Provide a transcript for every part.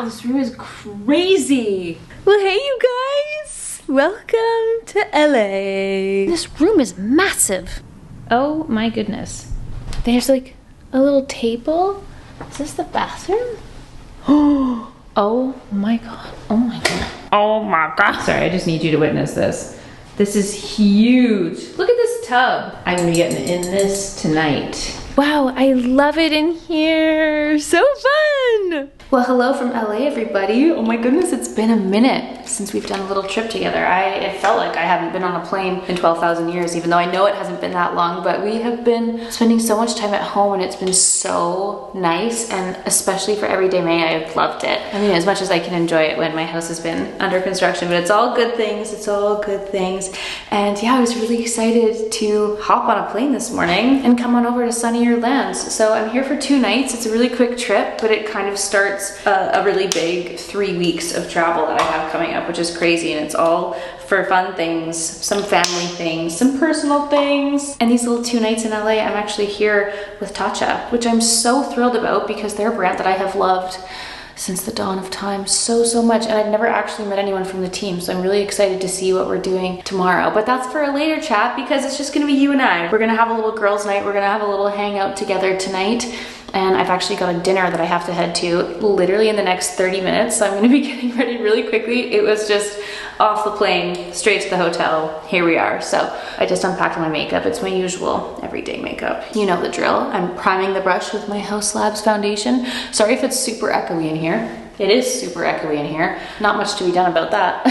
Wow, this room is crazy. Well, hey you guys. Welcome to LA. This room is massive. Oh my goodness. There's like a little table. Is this the bathroom? Oh my god. Oh my god. Oh my god. Sorry, I just need you to witness this. This is huge. Look at this tub. I'm gonna be getting in this tonight. Wow, I love it in here. So fun. Well, hello from LA, everybody. Oh my goodness, it's been a minute since we've done a little trip together. It felt like I haven't been on a plane in 12,000 years, even though I know it hasn't been that long, but we have been spending so much time at home and it's been so nice, and especially for everyday May, I've loved it. I mean, as much as I can enjoy it when my house has been under construction, but it's all good things, it's all good things. And yeah, I was really excited to hop on a plane this morning and come on over to sunnier lands. So I'm here for 2 nights. It's a really quick trip, but it kind of starts a really big 3 weeks of travel that I have coming up, which is crazy, and it's all for fun things, some family things, some personal things. And these little 2 nights in LA, I'm actually here with Tatcha, which I'm so thrilled about because they're a brand that I have loved since the dawn of time so much, and I've never actually met anyone from the team, so I'm really excited to see what we're doing tomorrow. But that's for a later chat because it's just gonna be you and I. We're gonna have a little girls' night, we're gonna have a little hangout together tonight, and I've actually got a dinner that I have to head to literally in the next 30 minutes, so I'm gonna be getting ready really quickly. It was just off the plane, straight to the hotel, here we are. So I just unpacked my makeup. It's my usual everyday makeup. You know the drill. I'm priming the brush with my House Labs foundation. Sorry if it's super echoey in here. It is super echoey in here. Not much to be done about that.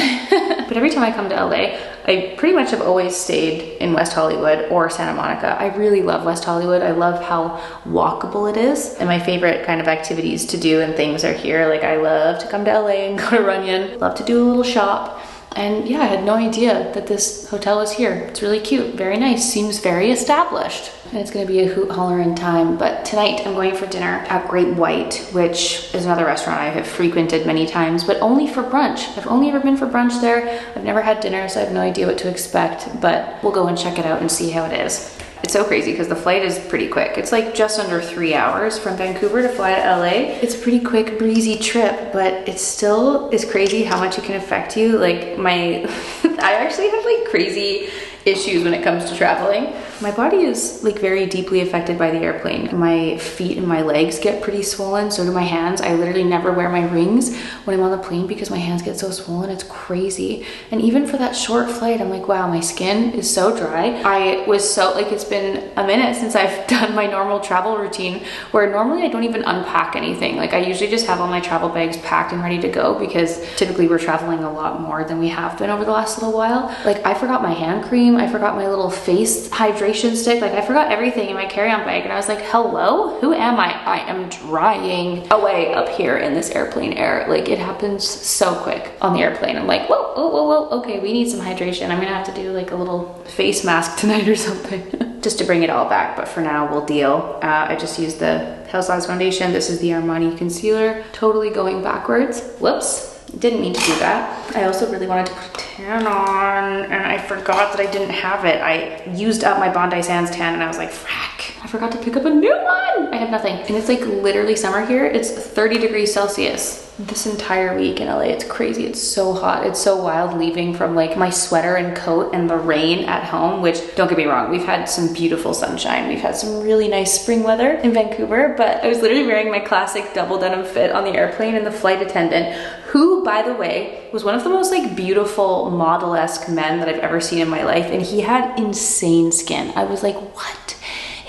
But every time I come to LA, I pretty much have always stayed in West Hollywood or Santa Monica. I really love West Hollywood. I love how walkable it is. And my favorite kind of activities to do and things are here. Like I love to come to LA and go to Runyon. Love to do a little shop. And yeah, I had no idea that this hotel was here. It's really cute, very nice, seems very established. And it's gonna be a hoot hollerin' time. But tonight I'm going for dinner at Great White, which is another restaurant I have frequented many times, but only for brunch. I've only ever been for brunch there. I've never had dinner, so I have no idea what to expect, but we'll go and check it out and see how it is. It's so crazy because the flight is pretty quick. It's like just under 3 hours from Vancouver to fly to LA. It's a pretty quick, breezy trip, but it still is crazy how much it can affect you. Like I actually have like crazy issues when it comes to traveling. My body is like very deeply affected by the airplane. My feet and my legs get pretty swollen, so do my hands. I literally never wear my rings when I'm on the plane because my hands get so swollen, it's crazy. And even for that short flight, I'm like, wow, my skin is so dry. I was so, like, it's been a minute since I've done my normal travel routine where normally I don't even unpack anything. Like I usually just have all my travel bags packed and ready to go because typically we're traveling a lot more than we have been over the last little while. Like I forgot my hand cream, I forgot my little face hydration stick, like I forgot everything in my carry-on bag, and I was like, hello, who am I? I am drying away up here in this airplane air. Like it happens so quick on the airplane. I'm like, whoa, whoa, okay, we need some hydration. I'm gonna have to do like a little face mask tonight or something just to bring it all back, but for now we'll deal. I just used the House Labs foundation. This is the Armani concealer, totally going backwards. Whoops. Didn't mean to do that. I also really wanted to put a tan on and I forgot that I didn't have it. I used up my Bondi Sands tan and I was like, frack, I forgot to pick up a new one. I have nothing. And it's like literally summer here. It's 30 degrees Celsius this entire week in LA. It's crazy. It's so hot. It's so wild leaving from like my sweater and coat and the rain at home, which don't get me wrong, we've had some beautiful sunshine. We've had some really nice spring weather in Vancouver, but I was literally wearing my classic double denim fit on the airplane, and the flight attendant, who by the way was one of the most like beautiful model-esque men that I've ever seen in my life, and he had insane skin. I was like, what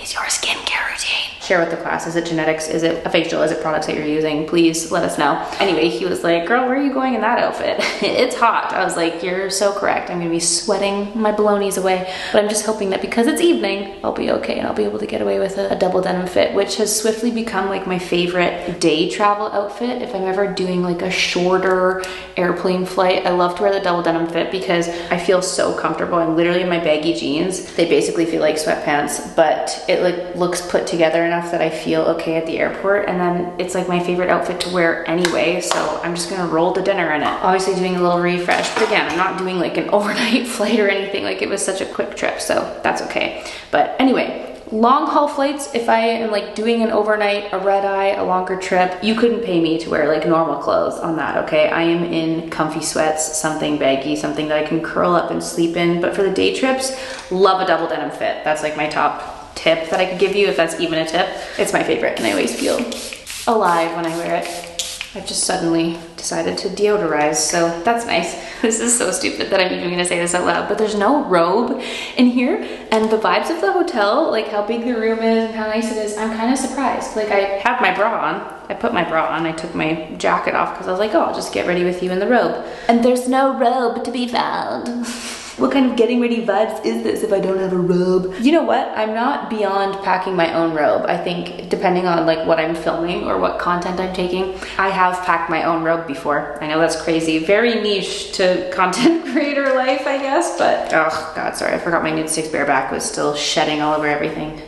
is your skincare routine? Share with the class. Is it genetics? Is it a facial? Is it products that you're using? Please let us know. Anyway, he was like, girl, where are you going in that outfit? It's hot. I was like, you're so correct. I'm gonna be sweating my balonies away, but I'm just hoping that because it's evening, I'll be okay and I'll be able to get away with a double denim fit, which has swiftly become like my favorite day travel outfit. If I'm ever doing like a shorter airplane flight, I love to wear the double denim fit because I feel so comfortable. I'm literally in my baggy jeans. They basically feel like sweatpants, but it like looks put together enough that I feel okay at the airport, and then it's like my favorite outfit to wear anyway, so I'm just gonna roll to dinner in it. Obviously doing a little refresh, but again, I'm not doing like an overnight flight or anything. Like it was such a quick trip, so that's okay. But anyway, long haul flights, if I am like doing an overnight, a red eye, a longer trip, you couldn't pay me to wear like normal clothes on that, okay? I am in comfy sweats, something baggy, something that I can curl up and sleep in. But for the day trips, love a double denim fit. That's like my top tip that I could give you, if that's even a tip. It's my favorite, and I always feel alive when I wear it. I've just suddenly decided to deodorize, so that's nice. This is so stupid that I'm even gonna say this out loud, but there's no robe in here, and the vibes of the hotel, like how big the room is and how nice it is, I'm kind of surprised. Like, I have my bra on, I put my bra on, I took my jacket off because I was like, oh, I'll just get ready with you in the robe. And there's no robe to be found. What kind of getting ready vibes is this if I don't have a robe? You know what? I'm not beyond packing my own robe. I think depending on like what I'm filming or what content I'm taking, I have packed my own robe before. I know that's crazy. Very niche to content creator life, I guess, but oh God, sorry. I forgot my nude sticks bareback was still shedding all over everything.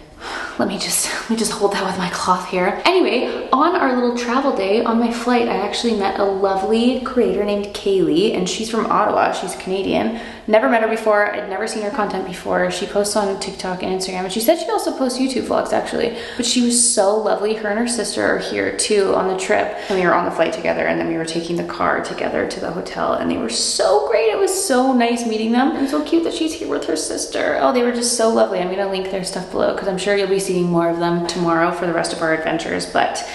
Let me just hold that with my cloth here. Anyway, on our little travel day, on my flight, I actually met a lovely creator named Kaylee, and she's from Ottawa. She's Canadian. Never met her before. I'd never seen her content before. She posts on TikTok and Instagram, and she said she also posts YouTube vlogs actually. But she was so lovely. Her and her sister are here too on the trip, and we were on the flight together, and then we were taking the car together to the hotel, and they were so great. It was so nice meeting them, and so cute that she's here with her sister. Oh, they were just so lovely. I'm gonna link their stuff below because I'm sure you'll be seeing more of them tomorrow for the rest of our adventures. But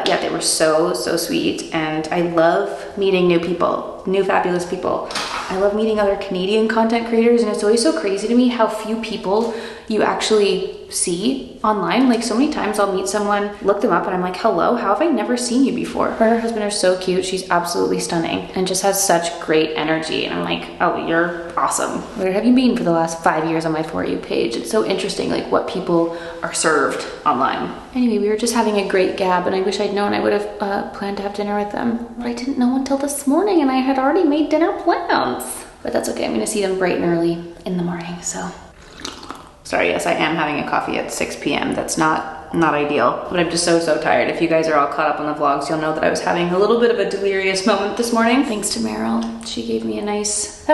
yeah, they were so sweet, and I love meeting new people, new fabulous people. I love meeting other Canadian content creators, and it's always so crazy to me how few people you actually see online. Like, so many times I'll meet someone, look them up, and I'm like, hello, how have I never seen you before? Her and her husband are so cute. She's absolutely stunning and just has such great energy. And I'm like, oh, you're awesome. Where have you been for the last 5 years on my For You page? It's so interesting, like what people are served online. Anyway, we were just having a great gab, and I wish I'd known I would have planned to have dinner with them. But I didn't know until this morning, and I had already made dinner plans. But that's okay, I'm gonna see them bright and early in the morning, so. Sorry, yes, I am having a coffee at 6 p.m. That's not ideal, but I'm just so tired. If you guys are all caught up on the vlogs, you'll know that I was having a little bit of a delirious moment this morning. Thanks to Meryl. She gave me a nice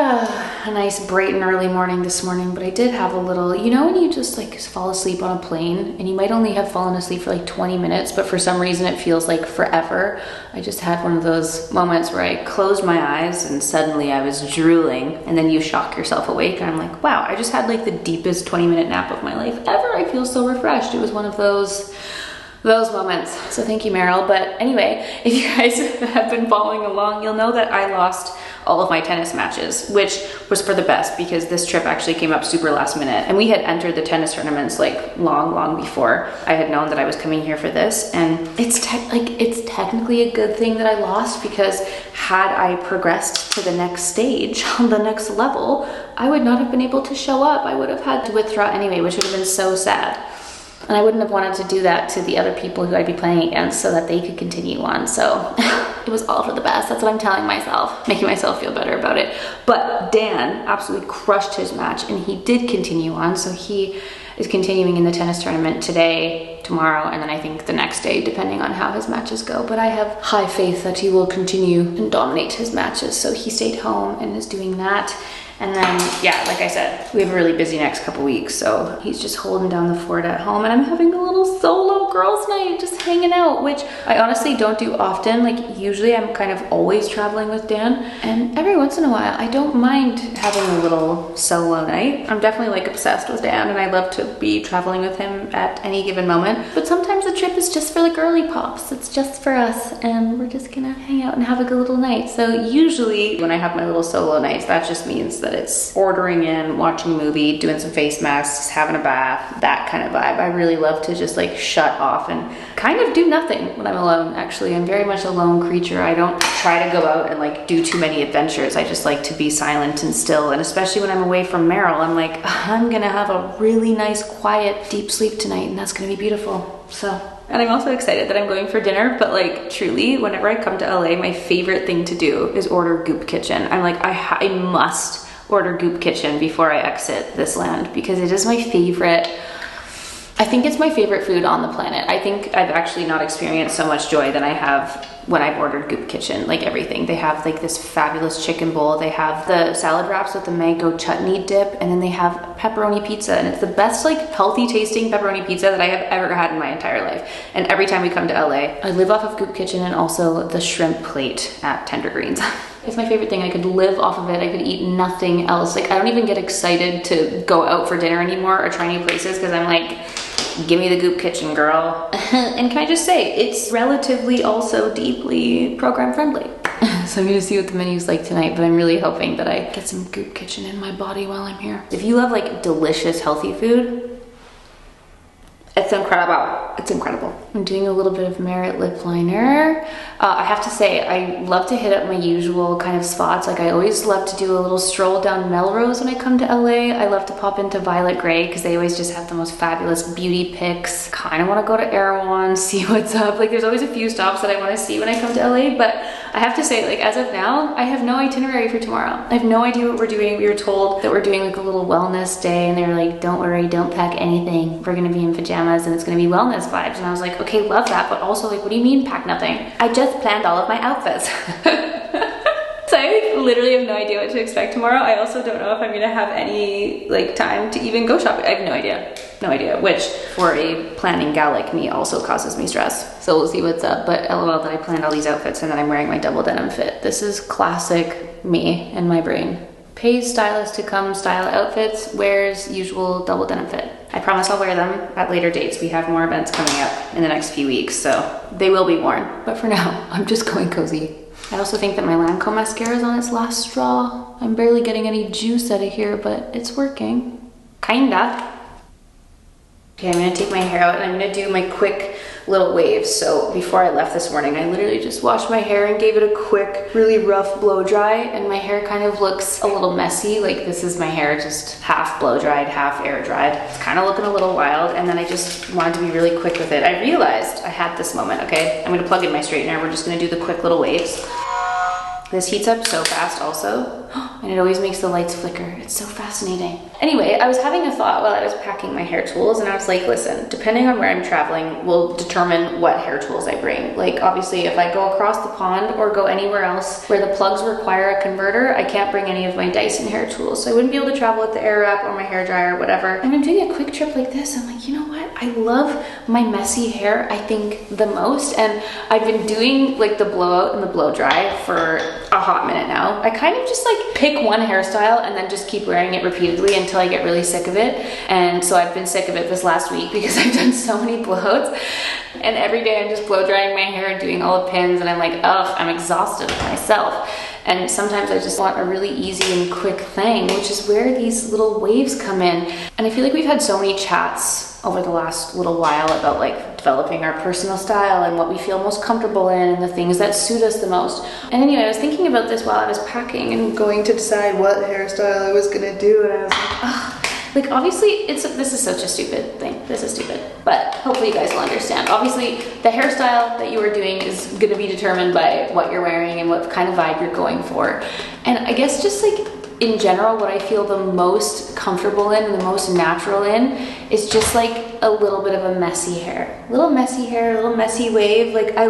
bright and early morning this morning, but I did have a little, you know when you just like fall asleep on a plane and you might only have fallen asleep for like 20 minutes, but for some reason it feels like forever. I just had one of those moments where I closed my eyes and suddenly I was drooling, and then you shock yourself awake, and I'm like, wow, I just had like the deepest 20-minute nap of my life ever. I feel so refreshed. It was one of those moments. So thank you, Meryl. But anyway, if you guys have been following along, you'll know that I lost all of my tennis matches, which was for the best because this trip actually came up super last minute. And we had entered the tennis tournaments like long before I had known that I was coming here for this. And it's technically a good thing that I lost, because had I progressed to the next stage, on the next level, I would not have been able to show up. I would have had to withdraw anyway, which would have been so sad. And I wouldn't have wanted to do that to the other people who I'd be playing against so that they could continue on. So it was all for the best. That's what I'm telling myself, making myself feel better about it. But Dan absolutely crushed his match, and he did continue on. So he is continuing in the tennis tournament today, tomorrow, and then I think the next day, depending on how his matches go. But I have high faith that he will continue and dominate his matches. So he stayed home and is doing that. And then, yeah, like I said, we have a really busy next couple weeks, so he's just holding down the fort at home, and I'm having a little solo girls' night, just hanging out, which I honestly don't do often. Like, usually I'm kind of always traveling with Dan, and every once in a while, I don't mind having a little solo night. I'm definitely like obsessed with Dan, and I love to be traveling with him at any given moment, but sometimes the trip is just for the girly pops. It's just for us, and we're just gonna hang out and have a good little night. So usually when I have my little solo nights, that just means that it's ordering in, watching a movie, doing some face masks, having a bath, that kind of vibe. I really love to just like shut off and kind of do nothing when I'm alone. Actually, I'm very much a lone creature. I don't try to go out and like do too many adventures. I just like to be silent and still. And especially when I'm away from Meryl, I'm like, I'm gonna have a really nice, quiet, deep sleep tonight, and that's gonna be beautiful. So. And I'm also excited that I'm going for dinner, but like truly, whenever I come to LA, my favorite thing to do is order Goop Kitchen. I'm like, I must order Goop Kitchen before I exit this land, because it is my favorite. I think it's my favorite food on the planet. I think I've actually not experienced so much joy than I have when I've ordered Goop Kitchen, like everything. They have like this fabulous chicken bowl. They have the salad wraps with the mango chutney dip, and then they have pepperoni pizza, and it's the best like healthy tasting pepperoni pizza that I have ever had in my entire life. And every time we come to LA, I live off of Goop Kitchen and also the shrimp plate at Tender Greens. It's my favorite thing. I could live off of it. I could eat nothing else. Like, I don't even get excited to go out for dinner anymore or try new places because I'm like, give me the Goop Kitchen, girl. And can I just say, it's relatively also deeply program friendly. So I'm gonna see what the menu's like tonight, but I'm really hoping that I get some Goop Kitchen in my body while I'm here. If you love like delicious, healthy food, it's incredible. It's incredible. I'm doing a little bit of Merit lip liner. I have to say, I love to hit up my usual kind of spots. Like, I always love to do a little stroll down Melrose when I come to LA. I love to pop into Violet Grey because they always just have the most fabulous beauty pics. Kind of want to go to Erewhon, see what's up. Like, there's always a few stops that I want to see when I come to LA, but I have to say, like, as of now, I have no itinerary for tomorrow. I have no idea what we're doing. We were told that we're doing like a little wellness day, and they were like, don't worry, don't pack anything. We're gonna be in pajamas and it's gonna be wellness vibes. And I was like, okay, love that, but also like, what do you mean pack nothing? I just planned all of my outfits. So I literally have no idea what to expect tomorrow. I also don't know if I'm gonna have any like time to even go shopping. I have no idea. No idea, which for a planning gal like me also causes me stress. So we'll see what's up, but LOL that I planned all these outfits and then I'm wearing my double denim fit. This is classic me and my brain. Pays stylist to come style outfits, wears usual double denim fit. I promise I'll wear them at later dates. We have more events coming up in the next few weeks, so they will be worn. But for now, I'm just going cozy. I also think that my Lancome mascara is on its last straw. I'm barely getting any juice out of here, but it's working. Kinda. Okay, I'm gonna take my hair out and I'm gonna do my quick little waves. So before I left this morning, I literally just washed my hair and gave it a quick, really rough blow dry, and my hair kind of looks a little messy. Like, this is my hair just half blow dried, half air dried. It's kind of looking a little wild, and then I just wanted to be really quick with it. I realized I had this moment, okay? I'm gonna plug in my straightener. We're just gonna do the quick little waves. This heats up so fast also, and it always makes the lights flicker. It's so fascinating. Anyway, I was having a thought while I was packing my hair tools, and I was like, listen, depending on where I'm traveling will determine what hair tools I bring. Like, obviously, if I go across the pond or go anywhere else where the plugs require a converter, I can't bring any of my Dyson hair tools. So I wouldn't be able to travel with the Airwrap or my hair dryer or whatever. And I'm doing a quick trip like this. I'm like, you know what? I love my messy hair, I think, the most. And I've been doing like the blowout and the blow dry for a hot minute now. I kind of just like pick one hairstyle and then just keep wearing it repeatedly until I get really sick of it. And so I've been sick of it this last week because I've done so many blowouts, and every day I'm just blow drying my hair and doing all the pins, and I'm like, ugh, I'm exhausted with myself. And sometimes I just want a really easy and quick thing, which is where these little waves come in. And I feel like we've had so many chats over the last little while about like developing our personal style and what we feel most comfortable in and the things that suit us the most. And anyway, I was thinking about this while I was packing and going to decide what hairstyle I was gonna do, and I was like, ugh. Like, obviously, this is such a stupid thing. This is stupid, but hopefully you guys will understand. Obviously, the hairstyle that you are doing is gonna be determined by what you're wearing and what kind of vibe you're going for. And I guess just like, in general, what I feel the most comfortable in and the most natural in is just like a little bit of a messy hair. A little messy wave. Like, I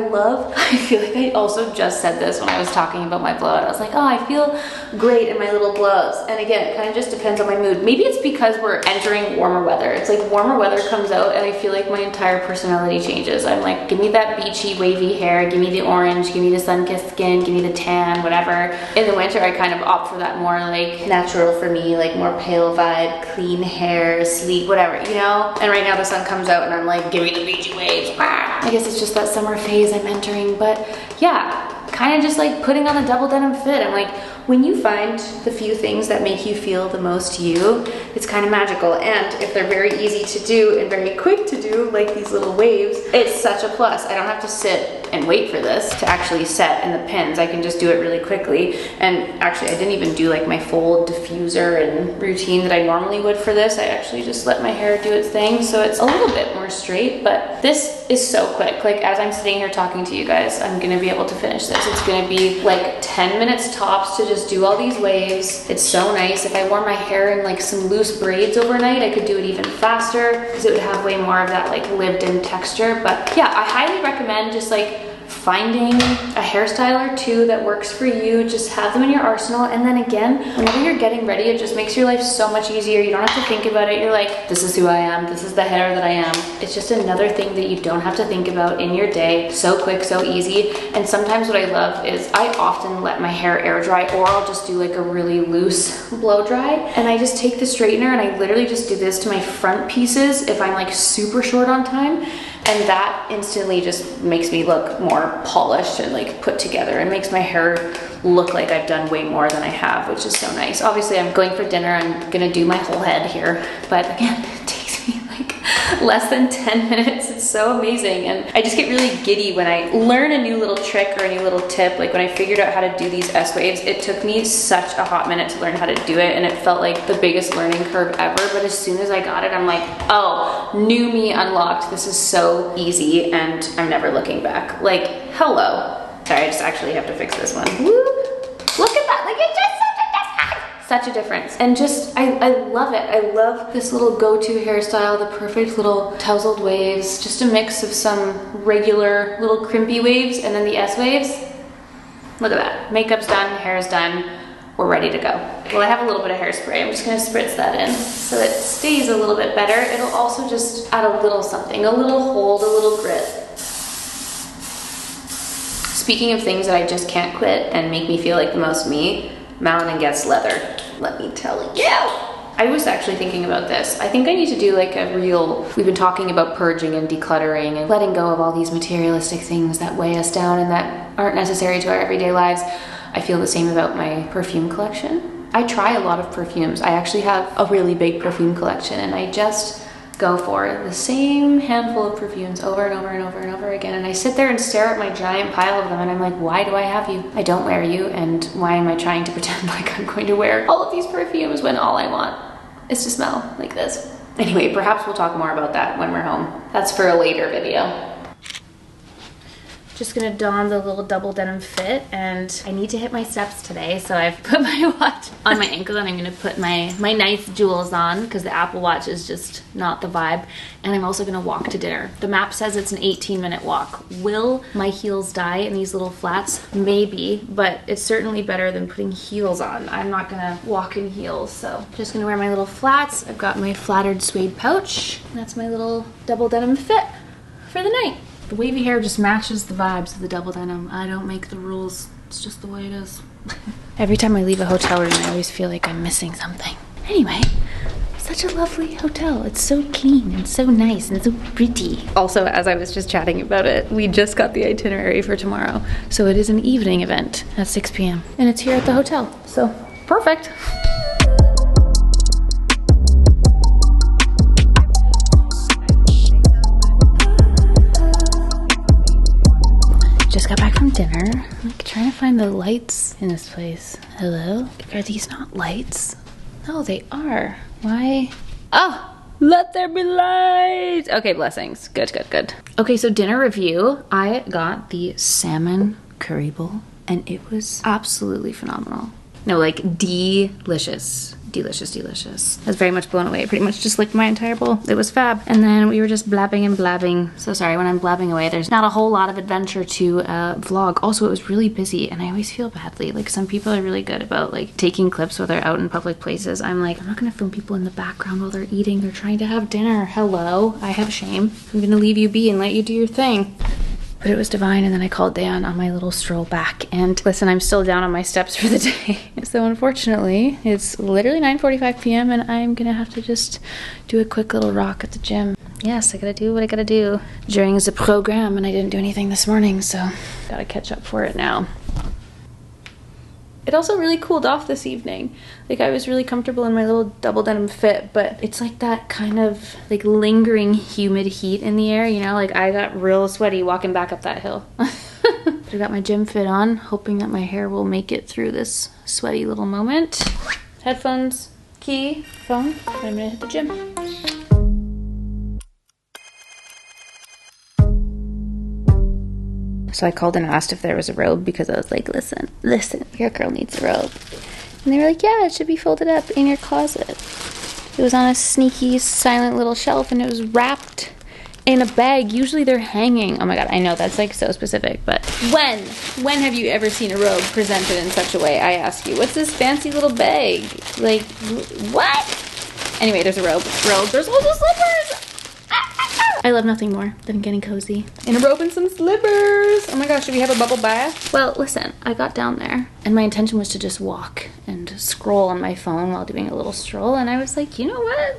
feel like I also just said this when I was talking about my blowout. I was like, oh, I feel great in my little blowouts. And again, it kind of just depends on my mood. Maybe it's because we're entering warmer weather. It's like warmer weather comes out and I feel like my entire personality changes. I'm like, give me that beachy, wavy hair, give me the orange, give me the sun-kissed skin, give me the tan, whatever. In the winter, I kind of opt for that more like natural for me, like more pale vibe, clean hair, sleek, whatever, you know? And right now the sun comes out and I'm like, give me the beachy waves. Ah! I guess it's just that summer phase I'm entering, but yeah, kind of just like putting on the double denim fit. I'm like, when you find the few things that make you feel the most you, it's kind of magical. And if they're very easy to do and very quick to do, like these little waves, it's such a plus. I don't have to sit and wait for this to actually set in the pins. I can just do it really quickly. And actually, I didn't even do like my fold diffuser and routine that I normally would for this. I actually just let my hair do its thing. So it's a little bit more straight, but this is so quick. Like, as I'm sitting here talking to you guys, I'm gonna be able to finish this. It's gonna be like 10 minutes tops to just do all these waves. It's so nice. If I wore my hair in like some loose braids overnight, I could do it even faster because it would have way more of that like lived in texture. But yeah, I highly recommend just like finding a hairstyle or two that works for you. Just have them in your arsenal. And then again, whenever you're getting ready, it just makes your life so much easier. You don't have to think about it. You're like, this is who I am. This is the hair that I am. It's just another thing that you don't have to think about in your day. So quick, so easy. And sometimes what I love is I often let my hair air dry, or I'll just do like a really loose blow dry. And I just take the straightener and I literally just do this to my front pieces if I'm like super short on time. And that instantly just makes me look more polished and like put together, and makes my hair look like I've done way more than I have, which is so nice. Obviously I'm going for dinner. I'm gonna do my whole head here, but again, it takes me like less than 10 minutes. It's so amazing. And I just get really giddy when I learn a new little trick or a new little tip. Like when I figured out how to do these S-waves, it took me such a hot minute to learn how to do it, and it felt like the biggest learning curve ever. But as soon as I got it, I'm like, oh, new me unlocked. This is so easy, and I'm never looking back. Like, hello. Sorry, I just actually have to fix this one. Woo! Look at that, like it's just such a difference. And just, I love it. I love this little go-to hairstyle, the perfect little tousled waves, just a mix of some regular little crimpy waves and then the S waves. Look at that. Makeup's done, hair's done. We're ready to go. Well, I have a little bit of hairspray. I'm just gonna spritz that in so it stays a little bit better. It'll also just add a little something, a little hold, a little grit. Speaking of things that I just can't quit and make me feel like the most me, Mountain Guess leather. Let me tell you. I was actually thinking about this. I think I need to do like a real, we've been talking about purging and decluttering and letting go of all these materialistic things that weigh us down and that aren't necessary to our everyday lives. I feel the same about my perfume collection. I try a lot of perfumes. I actually have a really big perfume collection, and I just go for the same handful of perfumes over and over and over and over again. And I sit there and stare at my giant pile of them, and I'm like, why do I have you? I don't wear you, and why am I trying to pretend like I'm going to wear all of these perfumes when all I want is to smell like this? Anyway, perhaps we'll talk more about that when we're home. That's for a later video. Just gonna don the little double denim fit, and I need to hit my steps today, so I've put my watch on my ankle, and I'm gonna put my nice jewels on because the Apple Watch is just not the vibe. And I'm also gonna walk to dinner. The map says it's an 18-minute walk. Will my heels die in these little flats? Maybe, but it's certainly better than putting heels on. I'm not gonna walk in heels, so just gonna wear my little flats. I've got my flattered suede pouch. That's my little double denim fit for the night. The wavy hair just matches the vibes of the double denim. I don't make the rules. It's just the way it is. Every time I leave a hotel room, I always feel like I'm missing something. Anyway, such a lovely hotel. It's so clean and so nice and so pretty. Also, as I was just chatting about it, we just got the itinerary for tomorrow. So it is an evening event at 6 p.m. and it's here at the hotel. So perfect. Just got back from dinner. I'm like trying to find the lights in this place. Hello? Are these not lights? No, they are. Why? Oh, let there be light. Okay, blessings. Good, good, good. Okay, so dinner review. I got the salmon curry bowl, and it was absolutely phenomenal. No, like delicious. Delicious, delicious. I was very much blown away. Pretty much just licked my entire bowl. It was fab. And then we were just blabbing and blabbing. So sorry, when I'm blabbing away, there's not a whole lot of adventure to vlog. Also, it was really busy, and I always feel badly. Like, some people are really good about like taking clips while they're out in public places. I'm like, I'm not gonna film people in the background while they're eating. They're trying to have dinner. Hello, I have shame. I'm gonna leave you be and let you do your thing. But it was divine, and then I called Dan on my little stroll back. And listen, I'm still down on my steps for the day. So unfortunately, it's literally 9:45 p.m. and I'm gonna have to just do a quick little rock at the gym. Yes, I gotta do what I gotta do during the program, and I didn't do anything this morning, so gotta catch up for it now. It also really cooled off this evening. Like, I was really comfortable in my little double denim fit, but it's like that kind of like lingering humid heat in the air, you know? Like, I got real sweaty walking back up that hill. I got my gym fit on, hoping that my hair will make it through this sweaty little moment. Headphones, key, phone, and I'm gonna hit the gym. So I called and asked if there was a robe, because I was like, listen, your girl needs a robe. And they were like, yeah, it should be folded up in your closet. It was on a sneaky, silent little shelf, and it was wrapped in a bag. Usually they're hanging. Oh my god, I know that's like so specific, but when have you ever seen a robe presented in such a way? I ask you. What's this fancy little bag? Like, what? Anyway, there's a robe. There's also slippers. I love nothing more than getting cozy in a robe and some slippers. Oh my gosh, should we have a bubble bath? Well, listen, I got down there and my intention was to just walk and scroll on my phone while doing a little stroll, and I was like, you know what?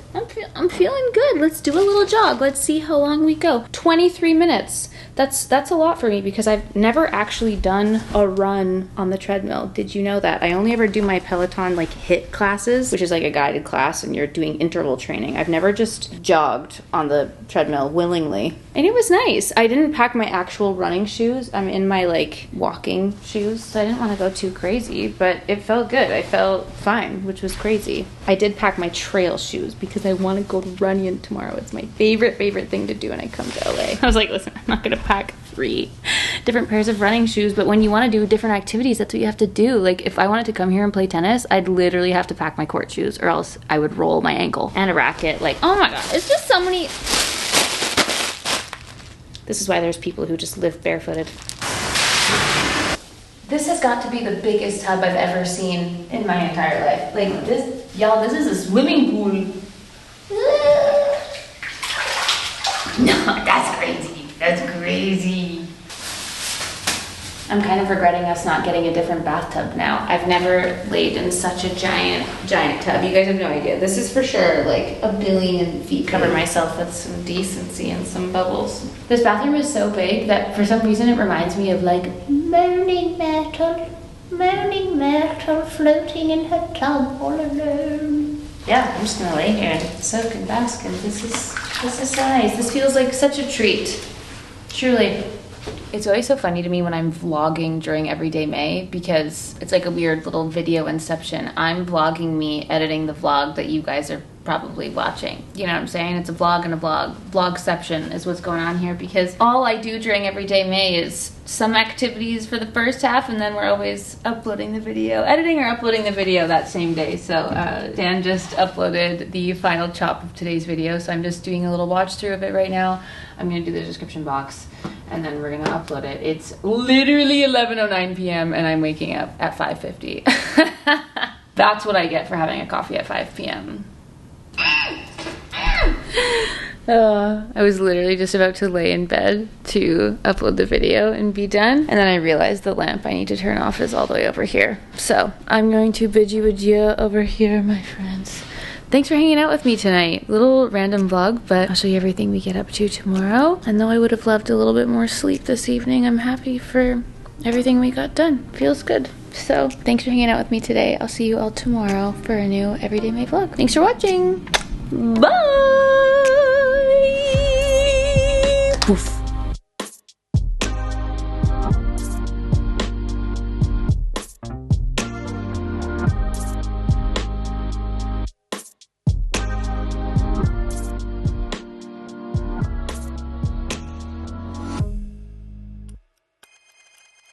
I'm feeling good. Let's do a little jog. Let's see how long we go. 23 minutes. That's a lot for me because I've never actually done a run on the treadmill. Did you know that? I only ever do my Peloton like HIIT classes, which is like a guided class and you're doing interval training. I've never just jogged on the treadmill willingly. And it was nice. I didn't pack my actual running shoes. I'm in my like walking shoes, so I didn't want to go too crazy, but it felt good. I felt fine, which was crazy. I did pack my trail shoes because I want to go to Runyon tomorrow. It's my favorite thing to do when I come to LA. I was like, listen, I'm not gonna pack 3 different pairs of running shoes, but when you want to do different activities, that's what you have to do. Like if I wanted to come here and play tennis, I'd literally have to pack my court shoes or else I would roll my ankle. And a racket. Like, oh my god, it's just so many. This is why there's people who just live barefooted. This has got to be the biggest tub I've ever seen in my entire life. Like this, y'all, this is a swimming pool. No, that's crazy. That's crazy. I'm kind of regretting us not getting a different bathtub now. I've never laid in such a giant tub. You guys have no idea. This is for sure like 1 billion feet. Cover myself with some decency and some bubbles. This bathroom is so big that for some reason it reminds me of like moaning myrtle floating in her tub all alone. Yeah, I'm just gonna lay here and soak and bask, and this is so nice. This feels like such a treat. Truly. It's always so funny to me when I'm vlogging during Everyday May because it's like a weird little video inception. I'm vlogging me editing the vlog that you guys are probably watching. You know what I'm saying? It's a vlog and a vlog. Vlogception is what's going on here because all I do during Everyday May is some activities for the first half, and then we're always uploading the video, editing or uploading the video that same day. So Dan just uploaded the final chop of today's video, so I'm just doing a little watch through of it right now. I'm gonna do the description box and then we're gonna upload it. It's literally 11:09 p.m. and I'm waking up at 5:50. That's what I get for having a coffee at 5 p.m. I was literally just about to lay in bed to upload the video and be done, and then I realized the lamp I need to turn off is all the way over here. So I'm going to bid you adieu over here, my friends. Thanks for hanging out with me tonight. Little random vlog, but I'll show you everything we get up to tomorrow. And though I would have loved a little bit more sleep this evening, I'm happy for everything we got done. Feels good. So thanks for hanging out with me today. I'll see you all tomorrow for a new Everyday May vlog. Thanks for watching. Bye! Oof.